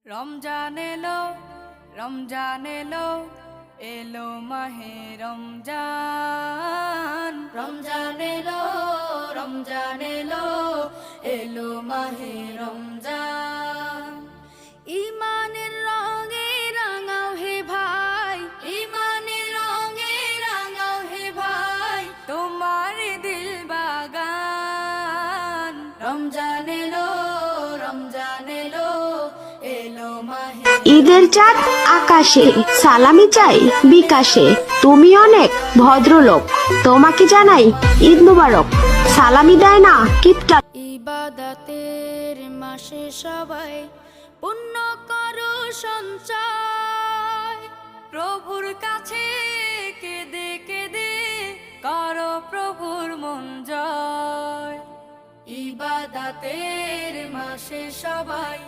রমজান এলো, রমজান এলো, এলো মাহে রমজান। রমজান এলো, রমজান এলো, এলো মাহে রমজান। ইমানের রঙে রাঙাও হে ভাই, ইমানের রঙে রাঙাও হে ভাই, তোমার দিল বাগান। রমজান এলো, রমজান এলো, এলো মাহে। ঈদের চাঁদ আকাশে, সালামি চাই বিকাশে। তুমি অনেক ভদ্রলোক, তোমাকে জানাই ঈদ মুবারক। সালামি দেয় না কিপটা। ইবাদতের মাসে সবাই পুণ্য করো সঞ্চয়, প্রভুর কাছে কেঁদে কেঁদে করো প্রভুর মন জয়। ইবাদতের মাসে সবাই